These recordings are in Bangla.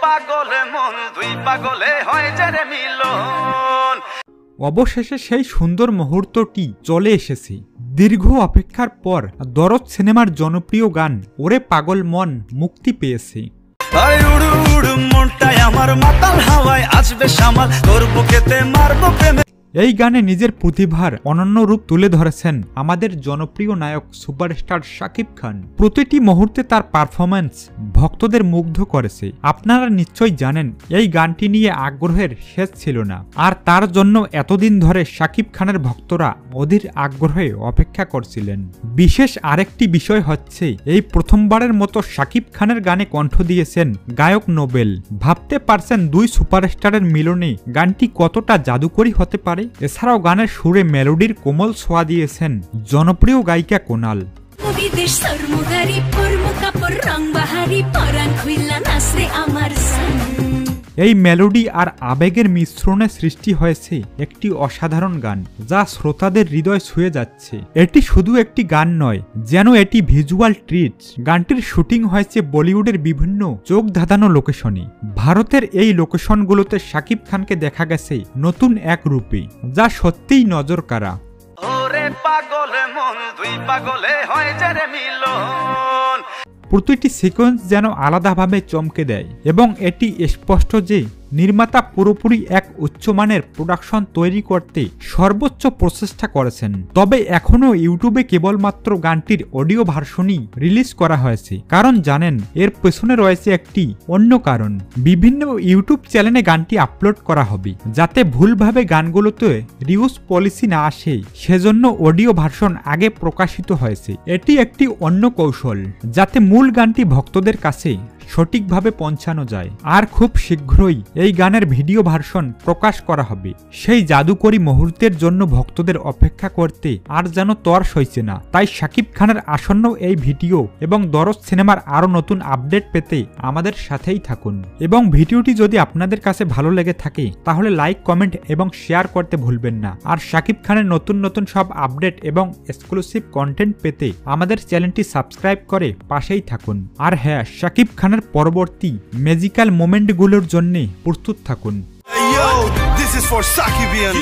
পাগলে মন দুই পাগলে হয় যারে মিলন। অবশেষে সেই সুন্দর মুহূর্তটি চলে এসেছে। দীর্ঘ অপেক্ষার পর দরদ সিনেমার জনপ্রিয় গান ওরে পাগল মন মুক্তি পেয়েছে। আমার মাতাল হাওয়ায় আসবে সামাল, তোর বুকেতে মারবো প্রেমে। এই গানে নিজের প্রতিভার অনন্য রূপ তুলে ধরেছেন আমাদের জনপ্রিয় নায়ক সুপারস্টার শাকিব খান। প্রতিটি মুহূর্তে তার পারফরম্যান্স ভক্তদের মুগ্ধ করেছে। আপনারা নিশ্চয়ই জানেন এই গানটি নিয়ে আগ্রহের শেষ ছিল না, আর তার জন্য এতদিন ধরে শাকিব খানের ভক্তরা অধীর আগ্রহে অপেক্ষা করছিলেন। বিশেষ আরেকটি বিষয় হচ্ছে এই প্রথমবারের মতো শাকিব খানের গানে কণ্ঠ দিয়েছেন গায়ক নোবেল। ভাবতে পারছেন দুই সুপারস্টারের মিলনে গানটি কতটা জাদুকরী হতে পারে। এছাড়াও গানের সুরে মেলোডির কোমল ছোঁয়া দিয়েছেন জনপ্রিয় গায়িকা কোনাল। এই মেলোডি আর আবেগের মিশ্রণে সৃষ্টি হয়েছে একটি অসাধারণ গান, যা শ্রোতাদের হৃদয় ছুঁয়ে যাচ্ছে। এটি শুধু একটি গান নয়, যেন এটি ভিজুয়াল ট্রিট। গানটির শুটিং হয়েছে বলিউডের বিভিন্ন চোখ ধাঁধানো লোকেশনে। ভারতের এই লোকেশনগুলোতে শাকিব খানকে দেখা গেছে নতুন এক রূপে, যা সত্যিই নজর কাড়া। পাগলে মন দুই পাগলে হয় যারে মিলন। প্রতিটি সিকোয়েন্স যেন আলাদাভাবে চমকে দেয়, এবং এটি স্পষ্ট যে নির্মাতা পুরোপুরি এক উচ্চমানের প্রোডাকশন তৈরি করতে সর্বোচ্চ প্রচেষ্টা করেছেন। তবে এখনও ইউটিউবে কেবলমাত্র গানটির অডিও ভার্সনই রিলিজ করা হয়েছে, কারণ জানেন এর পেছনে রয়েছে একটি অন্য কারণ। বিভিন্ন ইউটিউব চ্যানেলে গানটি আপলোড করা হবে, যাতে ভুলভাবে গানগুলোতে রিউজ পলিসি না আসে, সেজন্য অডিও ভার্সন আগে প্রকাশিত হয়েছে। এটি একটি অন্য কৌশল, যাতে মূল গানটি ভক্তদের কাছে সঠিকভাবে পৌঁছানো যায়। আর খুব শীঘ্রই এই গানের ভিডিও ভার্সন প্রকাশ করা হবে। সেই জাদুকরী মুহূর্তের জন্য ভক্তদের অপেক্ষা করতে আর যেন তর সইছে না। তাই শাকিব খানের আসন্ন এই ভিডিও এবং দরদ সিনেমার আরো নতুন আপডেট পেতে আমাদের সাথেই থাকুন। এবং ভিডিওটি যদি আপনাদের কাছে ভালো লেগে থাকে তাহলে লাইক, কমেন্ট এবং শেয়ার করতে ভুলবেন না। আর শাকিব খানের নতুন নতুন সব আপডেট এবং এক্সক্লুসিভ কন্টেন্ট পেতে আমাদের চ্যানেলটি সাবস্ক্রাইব করে পাশেই থাকুন। আর হ্যাঁ, শাকিব খানের পরবর্তী ম্যাজিক্যাল মোমেন্টগুলোর জন্য প্রস্তুত থাকুন। Hey yo, this is for Sakibian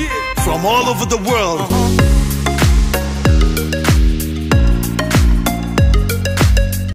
from all over the world.